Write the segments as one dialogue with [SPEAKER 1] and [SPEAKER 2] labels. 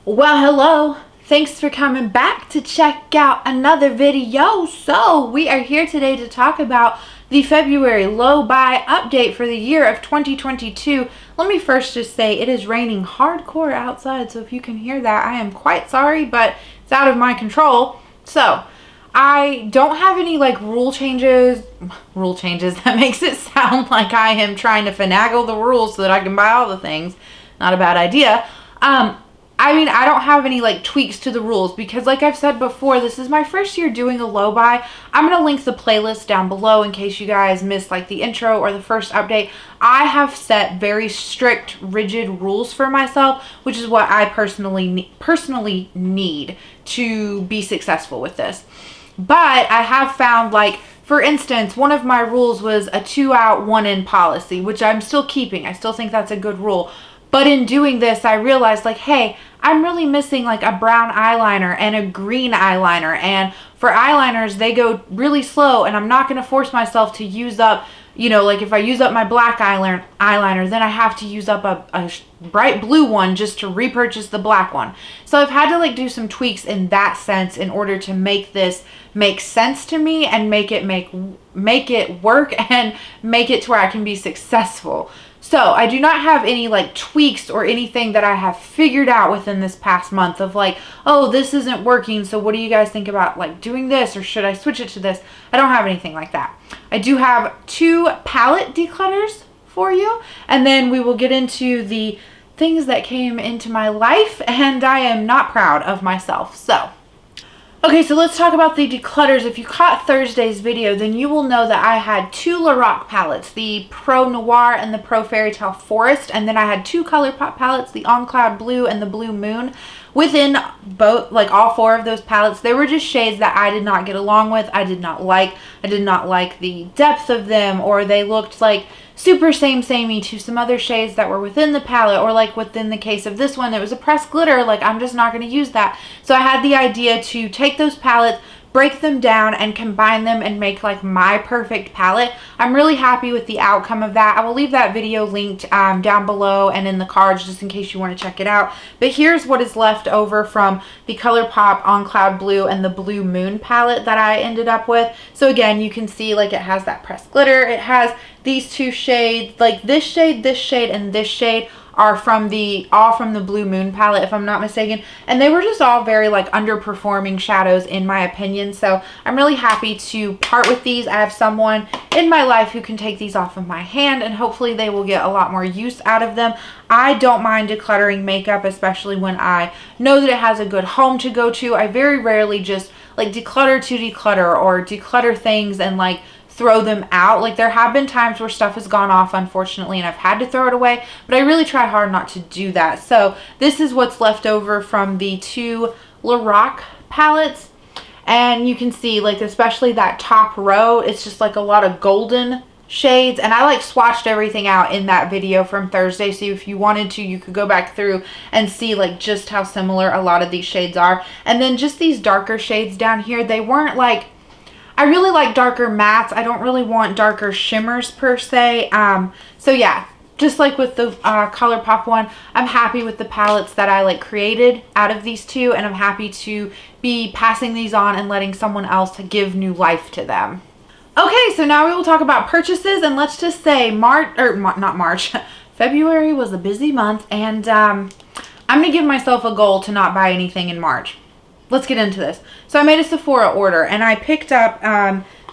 [SPEAKER 1] Well, hello. Thanks for coming back to check out another video. So, we are here today to talk about the February low buy update for the year of 2022. Let me first just say it is raining hardcore outside, so if you can hear that, I am quite sorry, but it's out of my control. So, I don't have any like rule changes. That makes it sound like I am trying to finagle the rules so that I can buy all the things. Not a bad idea. I don't have any like tweaks to the rules because like I've said before, this is my first year doing a low buy. I'm going to link the playlist down below in case you guys missed like the intro or the first update. I have set very strict, rigid rules for myself, which is what I personally need to be successful with this. But I have found, like, for instance, one of my rules was a 2-out, 1-in policy, which I'm still keeping. I still think that's a good rule. But in doing this, I realized, like, hey, I'm really missing, like, a brown eyeliner and a green eyeliner. And for eyeliners, they go really slow, and I'm not going to force myself to use up, you know, like, if I use up my black eyeliner, then I have to use up a bright blue one just to repurchase the black one. So I've had to, like, do some tweaks in that sense in order to make this make sense to me and make it work and make it to where I can be successful. So I do not have any like tweaks or anything that I have figured out within this past month of like, oh, this isn't working, so what do you guys think about like doing this, or should I switch it to this? I don't have anything like that. I do have 2 palette declutters for you, and then we will get into the things that came into my life, and I am not proud of myself. So okay, so let's talk about the declutters. If you caught Thursday's video, then you will know that I had 2 Lorac palettes, the Pro Noir and the Pro Fairy Tale Forest, and then I had 2 ColourPop palettes, the On Cloud Blue and the Blue Moon. Within both, like all 4 of those palettes, they were just shades that I did not get along with. I did not like the depth of them, or they looked like super samey to some other shades that were within the palette, or like within the case of this one, it was a pressed glitter. Like, I'm just not going to use that. So I had the idea to take those palettes, break them down, and combine them and make like my perfect palette. I'm really happy with the outcome of that. I will leave that video linked down below and in the cards just in case you want to check it out. But here's what is left over from the ColourPop On Cloud Blue and the Blue Moon palette that I ended up with. So again, you can see like it has that pressed glitter. It has these 2 shades, like this shade, and this shade are all from the Blue Moon palette, if I'm not mistaken, and they were just all very like underperforming shadows in my opinion. So I'm really happy to part with these. I have someone in my life who can take these off of my hand, and hopefully they will get a lot more use out of them. I don't mind decluttering makeup, especially when I know that it has a good home to go to. I very rarely just like declutter to declutter, or declutter things and like throw them out. Like, there have been times where stuff has gone off, unfortunately, and I've had to throw it away, but I really try hard not to do that. So this is what's left over from the 2 Lorac palettes, and you can see like especially that top row, it's just like a lot of golden shades, and I like swatched everything out in that video from Thursday, so if you wanted to, you could go back through and see like just how similar a lot of these shades are. And then just these darker shades down here, they weren't like, I really like darker mattes. I don't really want darker shimmers per se. So yeah, just like with the ColourPop one, I'm happy with the palettes that I like created out of these 2, and I'm happy to be passing these on and letting someone else give new life to them. Okay, so now we will talk about purchases, and let's just say February was a busy month, and I'm going to give myself a goal to not buy anything in March. Let's get into this. So I made a Sephora order, and I picked up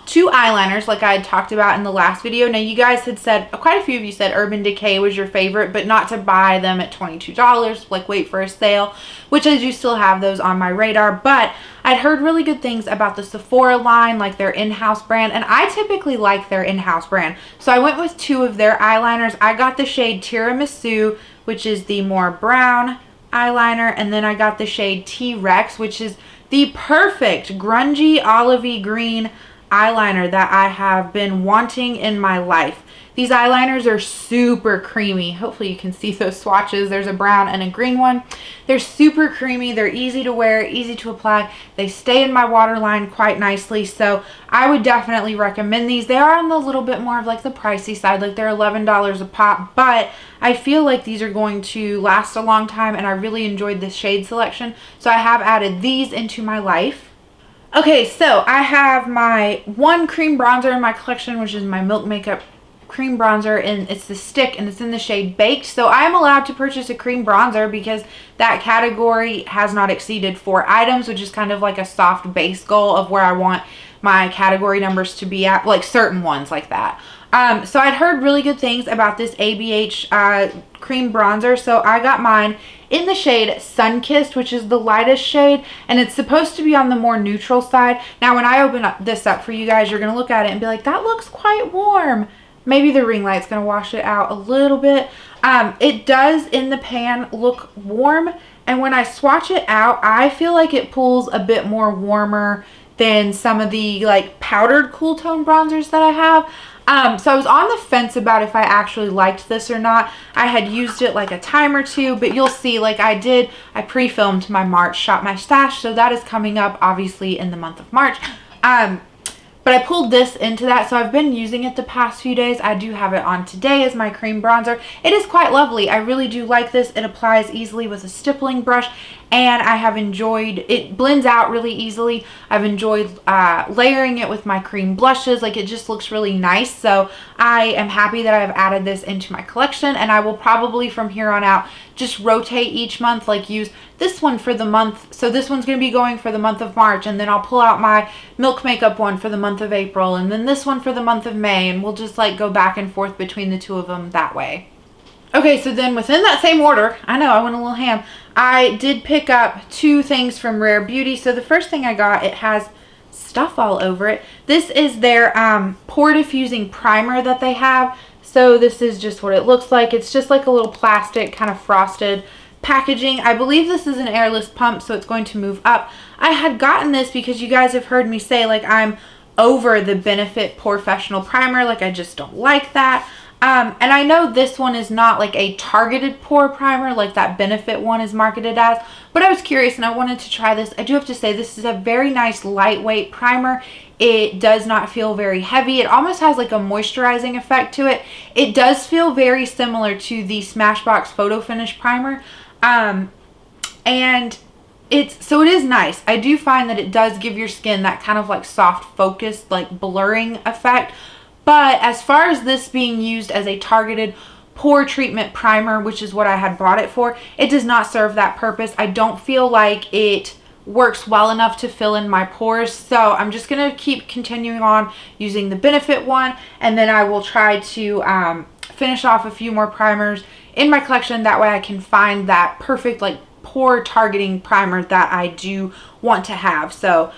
[SPEAKER 1] 2 eyeliners like I had talked about in the last video. Now, you guys had said, quite a few of you said Urban Decay was your favorite, but not to buy them at $22, like wait for a sale, which I do still have those on my radar. But I'd heard really good things about the Sephora line, like their in-house brand, and I typically like their in-house brand. So I went with 2 of their eyeliners. I got the shade Tiramisu, which is the more brown eyeliner, and then I got the shade T-Rex, which is the perfect grungy olivey green eyeliner that I have been wanting in my life. These eyeliners are super creamy. Hopefully you can see those swatches. There's a brown and a green one. They're super creamy. They're easy to wear, easy to apply. They stay in my waterline quite nicely. So I would definitely recommend these. They are on the little bit more of like the pricey side. Like they're $11 a pop, but I feel like these are going to last a long time, and I really enjoyed the shade selection. So I have added these into my life. Okay, so I have my one cream bronzer in my collection, which is my Milk Makeup cream bronzer, and it's the stick and it's in the shade Baked. So I am allowed to purchase a cream bronzer because that category has not exceeded 4 items, which is kind of like a soft base goal of where I want my category numbers to be at, like certain ones like that. So I'd heard really good things about this ABH cream bronzer, so I got mine in the shade Sunkissed, which is the lightest shade, and it's supposed to be on the more neutral side. Now when I open this up for you guys, you're going to look at it and be like, that looks quite warm. Maybe the ring light's going to wash it out a little bit. It does in the pan look warm, and when I swatch it out, I feel like it pulls a bit more warmer than some of the like powdered cool tone bronzers that I have. So I was on the fence about if I actually liked this or not. I had used it like a time or two, but you'll see, like I pre-filmed my March Shop My Stash, so that is coming up obviously in the month of March. But I pulled this into that, so I've been using it the past few days. I do have it on today as my cream bronzer. It is quite lovely. I really do like this. It applies easily with a stippling brush, and I have enjoyed, it blends out really easily. I've enjoyed layering it with my cream blushes. Like, it just looks really nice. So I am happy that I've added this into my collection, and I will probably from here on out just rotate each month, like use this one for the month. So this one's going to be going for the month of March, and then I'll pull out my Milk Makeup one for the month of April, and then this one for the month of May, and we'll just like go back and forth between the two of them that way. Okay, so then within that same order, I know I went a little ham, I did pick up 2 things from Rare Beauty. So the first thing I got, it has stuff all over it. This is their pore diffusing primer that they have. So this is just what it looks like. It's just like a little plastic kind of frosted packaging. I believe this is an airless pump, so it's going to move up. I had gotten this because you guys have heard me say like I'm over the Benefit Porefessional primer. Like I just don't like that. And I know this one is not like a targeted pore primer like that Benefit one is marketed as, but I was curious and I wanted to try this. I do have to say this is a very nice lightweight primer. It does not feel very heavy. It almost has like a moisturizing effect to it. It does feel very similar to the Smashbox Photo Finish primer. And it is nice. I do find that it does give your skin that kind of like soft focused, like blurring effect. But as far as this being used as a targeted pore treatment primer, which is what I had bought it for, it does not serve that purpose. I don't feel like it works well enough to fill in my pores. So I'm just going to keep continuing on using the Benefit one, and then I will try to finish off a few more primers in my collection. That way I can find that perfect like pore targeting primer that I do want to have. So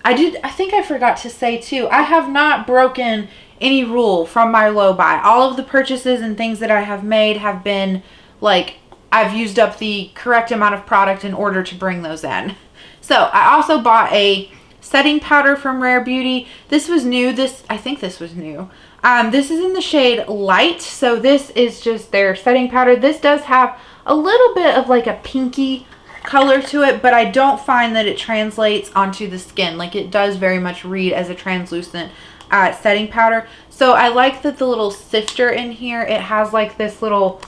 [SPEAKER 1] I think I forgot to say too, I have not broken any rule from my low buy. All of the purchases and things that I have made have been like I've used up the correct amount of product in order to bring those in. So I also bought a setting powder from Rare Beauty. This was new. I think this was new. This is in the shade Light. So this is just their setting powder. This does have a little bit of like a pinky color to it, but I don't find that it translates onto the skin. Like it does very much read as a translucent setting powder. So I like that the little sifter in here, it has like this little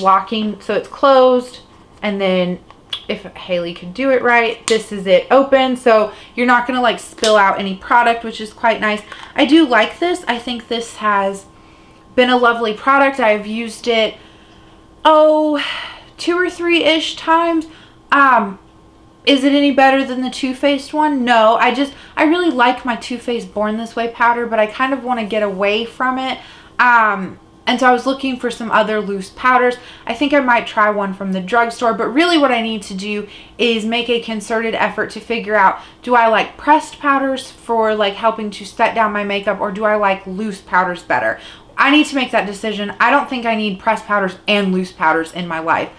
[SPEAKER 1] locking, so it's closed, and then if Haley could do it right, this is it open, so you're not gonna like spill out any product, which is quite nice. I do like this. I think this has been a lovely product. I've used it 2 or 3-ish times. Is it any better than the Too Faced one? No. I really like my Too Faced Born This Way powder, but I kind of want to get away from it. And so I was looking for some other loose powders. I think I might try one from the drugstore, but really what I need to do is make a concerted effort to figure out, do I like pressed powders for like helping to set down my makeup, or do I like loose powders better? I need to make that decision. I don't think I need pressed powders and loose powders in my life.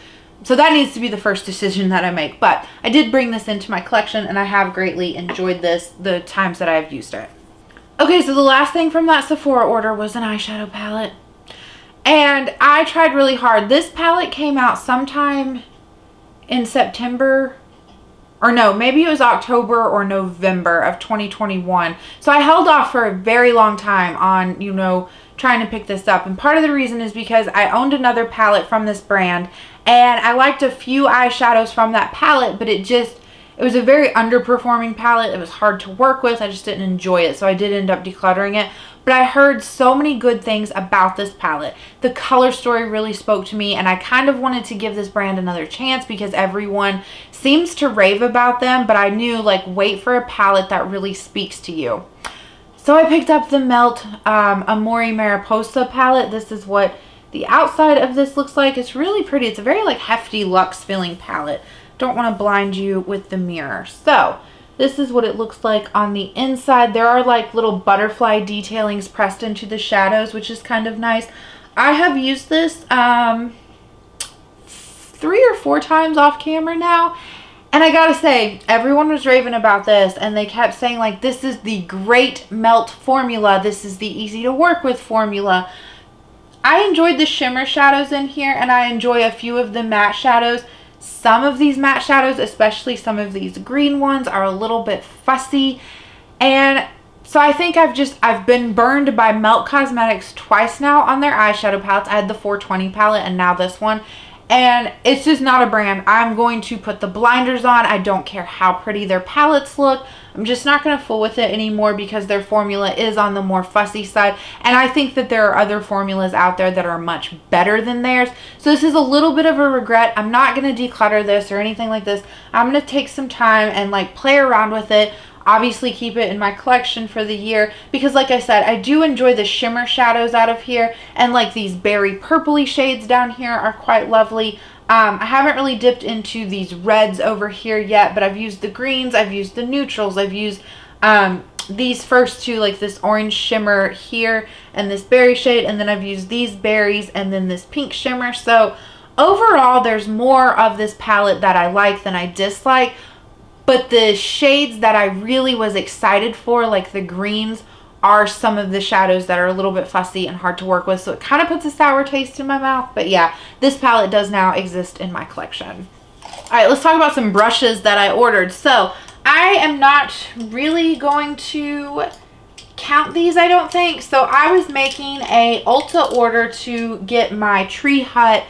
[SPEAKER 1] So that needs to be the first decision that I make. But I did bring this into my collection, and I have greatly enjoyed this the times that I have used it. Okay, so the last thing from that Sephora order was an eyeshadow palette. And I tried really hard. This palette came out sometime in September, or no, maybe it was October or November of 2021. So I held off for a very long time on, you know, trying to pick this up. And part of the reason is because I owned another palette from this brand, and I liked a few eyeshadows from that palette, but it was a very underperforming palette. It was hard to work with. I just didn't enjoy it, so I did end up decluttering it. But I heard so many good things about this palette. The color story really spoke to me, and I kind of wanted to give this brand another chance because everyone seems to rave about them, but I knew, like, wait for a palette that really speaks to you. So I picked up the Melt Amore Mariposa palette. This is what the outside of this looks like. It's really pretty. It's a very, like, hefty luxe feeling palette. Don't want to blind you with the mirror. So this is what it looks like on the inside. There are like little butterfly detailings pressed into the shadows, which is kind of nice. I have used this 3 or 4 times off camera now, and I gotta say, everyone was raving about this, and they kept saying, like, this is the great melt formula, this is the easy to work with formula. I enjoyed the shimmer shadows in here, and I enjoy a few of the matte shadows. Some of these matte shadows, especially some of these green ones, are a little bit fussy. And so I think I've been burned by Melt Cosmetics twice now on their eyeshadow palettes. I had the 420 palette and now this one. And it's just not a brand I'm going to put the blinders on. I don't care how pretty their palettes look. I'm just not going to fool with it anymore because their formula is on the more fussy side. And I think that there are other formulas out there that are much better than theirs. So this is a little bit of a regret. I'm not going to declutter this or anything like this. I'm going to take some time and like play around with it. Obviously keep it in my collection for the year because, like I said, I do enjoy the shimmer shadows out of here, and like these berry purpley shades down here are quite lovely. I haven't really dipped into these reds over here yet, but I've used the greens, I've used the neutrals, I've used these first two, like this orange shimmer here and this berry shade, and then I've used these berries and then this pink shimmer. So overall, there's more of this palette that I like than I dislike. But the shades that I really was excited for, like the greens, are some of the shadows that are a little bit fussy and hard to work with. So it kind of puts a sour taste in my mouth. But yeah, this palette does now exist in my collection. All right, let's talk about some brushes that I ordered. So I am not really going to count these, I don't think. So I was making a Ulta order to get my Tree Hut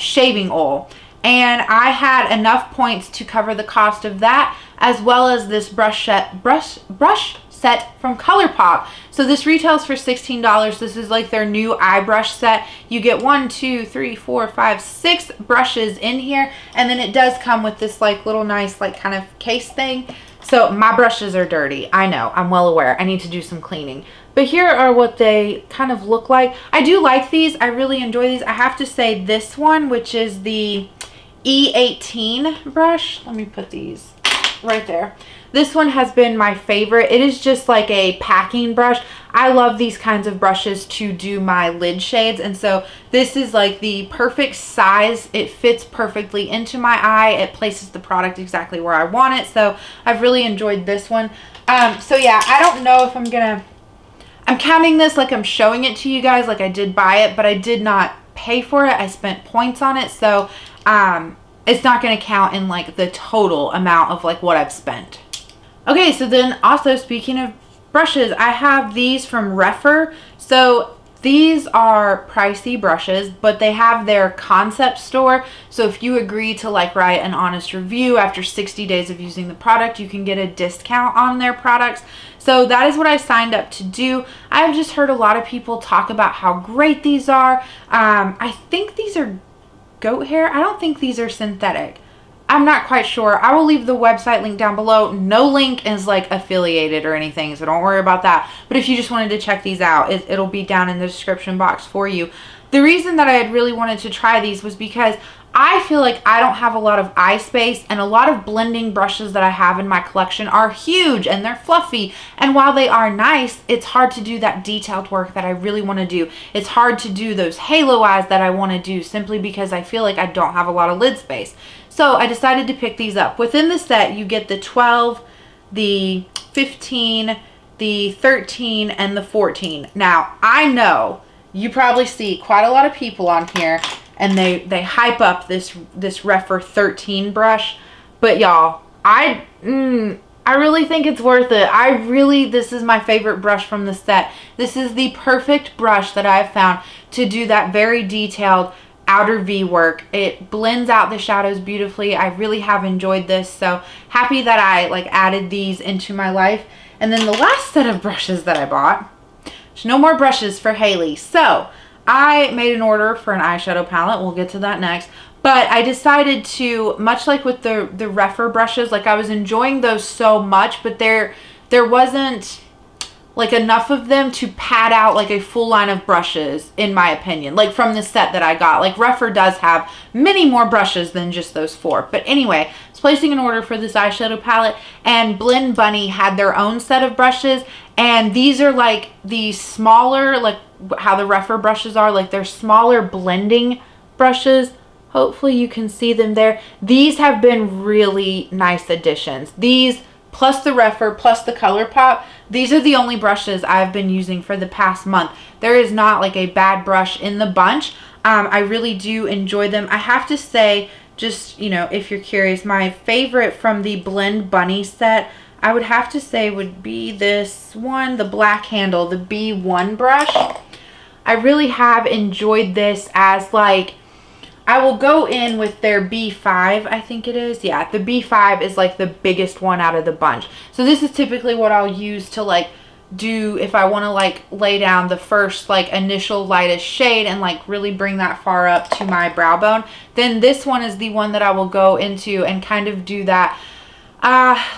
[SPEAKER 1] shaving oil. And I had enough points to cover the cost of that, as well as this brush set from ColourPop. So this retails for $16. This is like their new eye brush set. You get 1, 2, 3, 4, 5, 6 brushes in here, and then it does come with this like little nice like kind of case thing. So my brushes are dirty. I know, I'm well aware. I need to do some cleaning. But here are what they kind of look like. I do like these. I really enjoy these. I have to say this one, which is the E18 brush. Let me put these right there. This one has been my favorite. It is just like a packing brush. I love these kinds of brushes to do my lid shades, and so this is like the perfect size. It fits perfectly into my eye. It places the product exactly where I want it, so I've really enjoyed this one. So yeah, I don't know if I'm counting this like I'm showing it to you guys, like I did buy it, but I did not pay for it. I spent points on it, so it's not going to count in like the total amount of like what I've spent. Okay, so then also speaking of brushes, I have these from Refer. So these are pricey brushes, but they have their concept store. So if you agree to like write an honest review after 60 days of using the product, you can get a discount on their products. So that is what I signed up to do. I've just heard a lot of people talk about how great these are. I think these are goat hair. I don't think these are synthetic. I'm not quite sure. I will leave the website link down below. No link is like affiliated or anything, so don't worry about that. But if you just wanted to check these out, it'll be down in the description box for you. The reason that I had really wanted to try these was because I feel like I don't have a lot of eye space, and a lot of blending brushes that I have in my collection are huge and they're fluffy. And while they are nice, it's hard to do that detailed work that I really want to do. It's hard to do those halo eyes that I want to do simply because I feel like I don't have a lot of lid space. So I decided to pick these up. Within the set, you get the 12, the 15, the 13 and the 14. Now, I know you probably see quite a lot of people on here and they hype up this Refer 13 brush, but y'all, I really think it's worth it. This is my favorite brush from the set. This is the perfect brush that I've found to do that very detailed outer V work. It blends out the shadows beautifully. I really have enjoyed this, so happy that I like added these into my life. And then the last set of brushes that I bought, there's no more brushes for Haley. So I made an order for an eyeshadow palette. We'll get to that next. But I decided to, much like with the Refer brushes, like I was enjoying those so much, but there wasn't like enough of them to pad out like a full line of brushes, in my opinion, like from the set that I got. Like Refer does have many more brushes than just those 4. But anyway, I was placing an order for this eyeshadow palette, and Blend Bunny had their own set of brushes, and these are like the smaller, like how the Refer brushes are, like they're smaller blending brushes. Hopefully you can see them there. These have been really nice additions. These plus the Refer plus the ColourPop, these are the only brushes I've been using for the past month. There is not like a bad brush in the bunch. I really do enjoy them. I have to say, just, you know, if you're curious, my favorite from the Blend Bunny set, I would have to say would be this one, the black handle, the B1 brush. I really have enjoyed this as like, I will go in with their B5, I think it is. Yeah, the B5 is like the biggest one out of the bunch. So this is typically what I'll use to like do if I want to like lay down the first like initial lightest shade and like really bring that far up to my brow bone. Then this one is the one that I will go into and kind of do that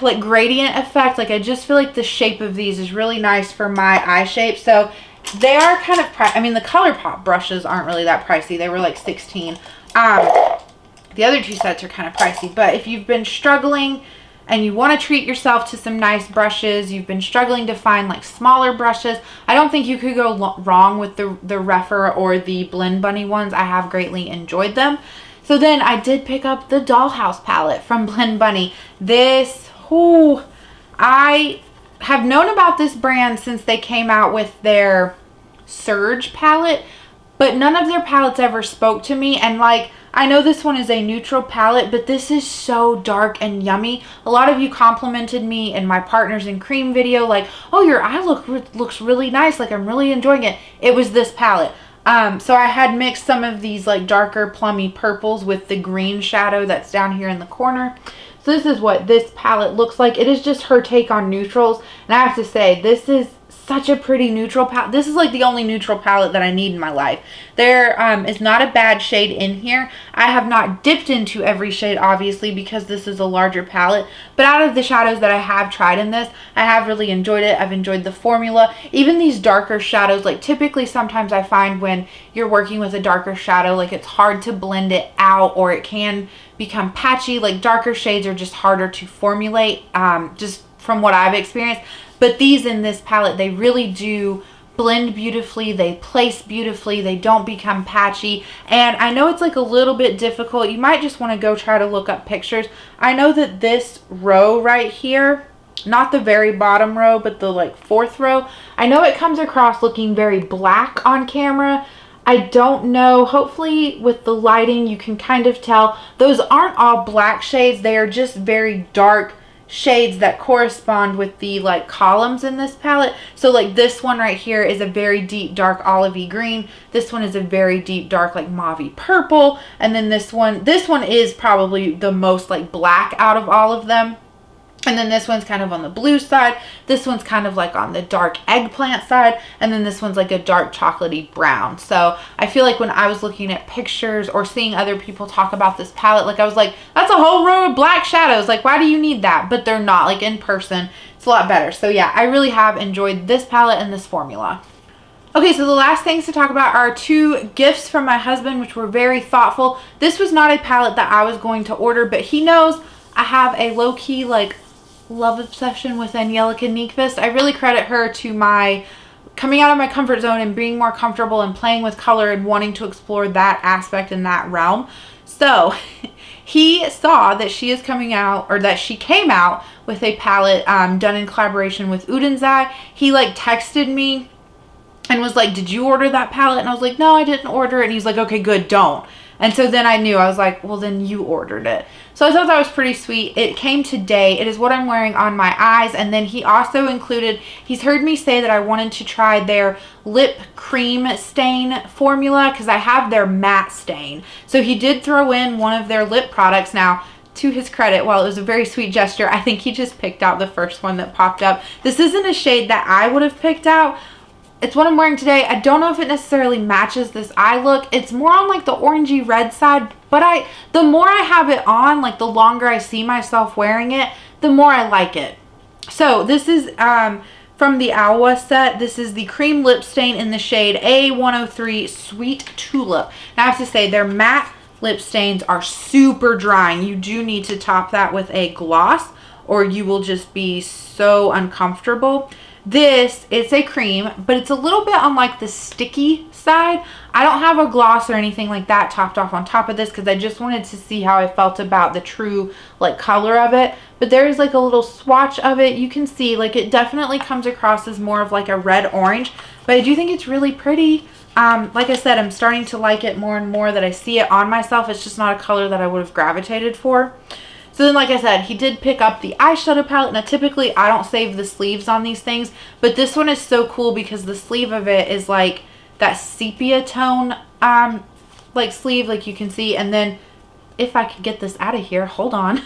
[SPEAKER 1] like gradient effect. Like I just feel like the shape of these is really nice for my eye shape. So they are kind of I mean, the ColourPop brushes aren't really that pricey. They were like 16. The other 2 sets are kind of pricey, but if you've been struggling and you want to treat yourself to some nice brushes, you've been struggling to find like smaller brushes, I don't think you could go wrong with the Refer or the Blend Bunny ones. I have greatly enjoyed them. So then I did pick up the Dollhouse palette from Blend Bunny. This, I have known about this brand since they came out with their Surge palette, but none of their palettes ever spoke to me. And like, I know this one is a neutral palette, but this is so dark and yummy. A lot of you complimented me in my Partners in Cream video, like, oh, your eye looks really nice. Like, I'm really enjoying it. It was this palette. So I had mixed some of these like darker plummy purples with the green shadow that's down here in the corner. So this is what this palette looks like. It is just her take on neutrals. And I have to say, this is such a pretty neutral palette. This is like the only neutral palette that I need in my life. There is not a bad shade in here. I have not dipped into every shade, obviously, because this is a larger palette. But out of the shadows that I have tried in this, I have really enjoyed it. I've enjoyed the formula. Even these darker shadows, like typically sometimes I find when you're working with a darker shadow, like it's hard to blend it out or it can become patchy. Like darker shades are just harder to formulate, just from what I've experienced. But these in this palette, they really do blend beautifully. They place beautifully. They don't become patchy. And I know it's like a little bit difficult. You might just want to go try to look up pictures. I know that this row right here, not the very bottom row, but the like 4th row, I know it comes across looking very black on camera. I don't know. Hopefully with the lighting, you can kind of tell. Those aren't all black shades. They are just very dark shades that correspond with the like columns in this palette. So like this one right here is a very deep dark olivey green. This one is a very deep dark like mauvey purple. And then this one is probably the most like black out of all of them. And then this one's kind of on the blue side. This one's kind of like on the dark eggplant side. And then this one's like a dark chocolatey brown. So I feel like when I was looking at pictures or seeing other people talk about this palette, like I was like, that's a whole row of black shadows. Like, why do you need that? But they're not. Like in person, it's a lot better. So yeah, I really have enjoyed this palette and this formula. Okay, so the last things to talk about are 2 gifts from my husband, which were very thoughtful. This was not a palette that I was going to order, but he knows I have a low-key like love obsession with Angelica Nyqvist. I really credit her to my coming out of my comfort zone and being more comfortable and playing with color and wanting to explore that aspect in that realm. So he saw that she is coming out, or that she came out with a palette done in collaboration with Oden's Eye. He like texted me and was like, did you order that palette? And I was like, no, I didn't order it. And he's like, okay, good, don't. And so then I knew, I was like, well, then you ordered it. So I thought that was pretty sweet. It came today. It is what I'm wearing on my eyes. And then he also included, he's heard me say that I wanted to try their lip cream stain formula because I have their matte stain. So he did throw in one of their lip products. Now, to his credit, while it was a very sweet gesture, I think he just picked out the first one that popped up. This isn't a shade that I would have picked out. It's what I'm wearing today. I don't know if it necessarily matches this eye look. It's more on like the orangey red side, but the more I have it on, like the longer I see myself wearing it, the more I like it. So this is from the Alwa set. This is the cream lip stain in the shade A103 Sweet Tulip. Now I have to say, their matte lip stains are super drying. You do need to top that with a gloss or you will just be so uncomfortable. This, it's a cream, but it's a little bit on like the sticky side. I don't have a gloss or anything like that topped off on top of this because I just wanted to see how I felt about the true like color of it. But there's like a little swatch of it. You can see like it definitely comes across as more of like a red orange, but I do think it's really pretty. Like I said, I'm starting to like it more and more that I see it on myself. It's just not a color that I would have gravitated for. So then, like I said, he did pick up the eyeshadow palette. Now, typically, I don't save the sleeves on these things, but this one is so cool because the sleeve of it is like that sepia tone, like sleeve, like you can see. And then, if I could get this out of here, hold on.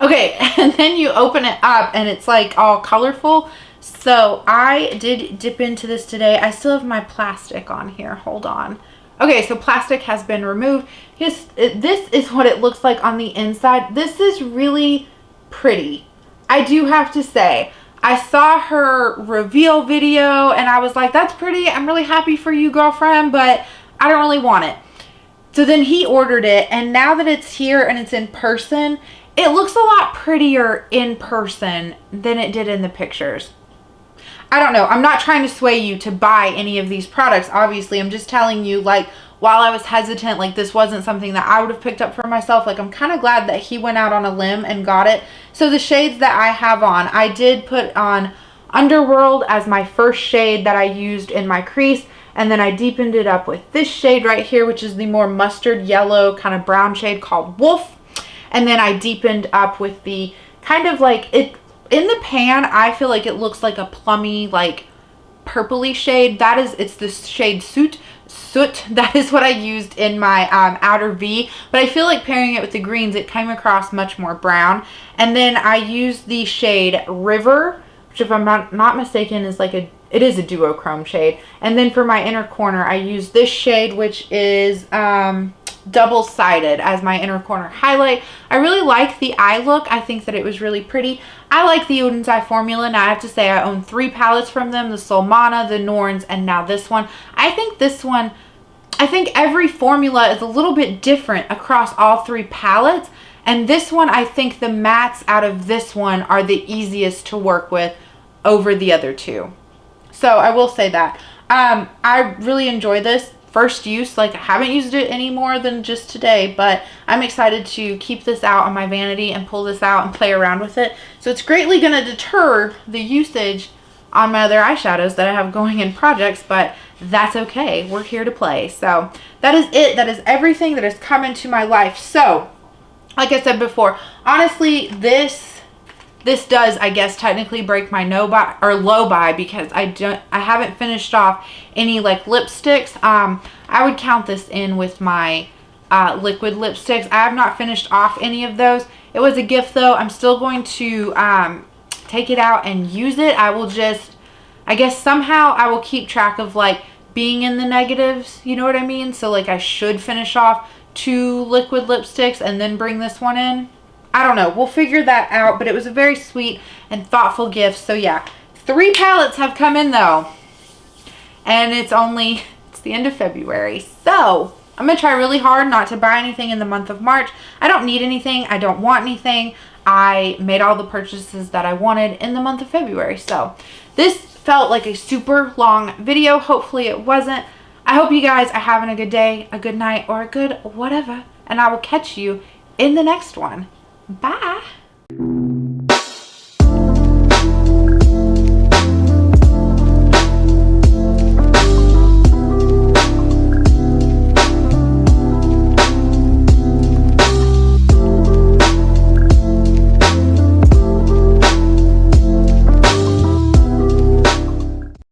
[SPEAKER 1] Okay, and then you open it up and it's like all colorful. So I did dip into this today. I still have my plastic on here. Hold on. Okay, so plastic has been removed. This is what it looks like on the inside. This is really pretty. I do have to say, I saw her reveal video and I was like, that's pretty. I'm really happy for you, girlfriend, but I don't really want it. So then he ordered it, and now that it's here and it's in person, it looks a lot prettier in person than it did in the pictures. I don't know. I'm not trying to sway you to buy any of these products. Obviously, I'm just telling you, like, while I was hesitant, like, this wasn't something that I would have picked up for myself. Like, I'm kind of glad that he went out on a limb and got it. So the shades that I have on, I did put on Underworld as my first shade that I used in my crease. And then I deepened it up with this shade right here, which is the more mustard yellow kind of brown shade called Wolf. And then I deepened up with the kind of like it. In the pan, I feel like it looks like a plummy, like purpley shade. It's the shade Soot. That is what I used in my outer V. But I feel like pairing it with the greens, it came across much more brown. And then I used the shade River, which if I'm not mistaken is like it is a duochrome shade. And then for my inner corner, I used this shade, which is double-sided as my inner corner highlight. I really like the eye look. I think that it was really pretty. I like the Oden's Eye formula. Now I have to say I own 3 palettes from them, the Solmana, the Norns, and now this one. I think every formula is a little bit different across all 3 palettes. And this one, I think the mattes out of this one are the easiest to work with over the other 2. So I will say that. I really enjoy this. First use, like I haven't used it any more than just today, but I'm excited to keep this out on my vanity and pull this out and play around with it. So it's greatly going to deter the usage on my other eyeshadows that I have going in projects, but that's okay. We're here to play. So that is it. That is everything that has come into my life. So like I said before, honestly, this does, I guess, technically break my no buy or low buy because I haven't finished off any like lipsticks. I would count this in with my liquid lipsticks. I have not finished off any of those. It was a gift though. I'm still going to take it out and use it. I will just, I guess somehow I will keep track of like being in the negatives. You know what I mean? So like I should finish off 2 liquid lipsticks and then bring this one in. I don't know. We'll figure that out, but it was a very sweet and thoughtful gift. So yeah, 3 palettes have come in though. And it's the end of February. So I'm going to try really hard not to buy anything in the month of March. I don't need anything. I don't want anything. I made all the purchases that I wanted in the month of February. So this felt like a super long video. Hopefully it wasn't. I hope you guys are having a good day, a good night, or a good whatever. And I will catch you in the next one. Bye.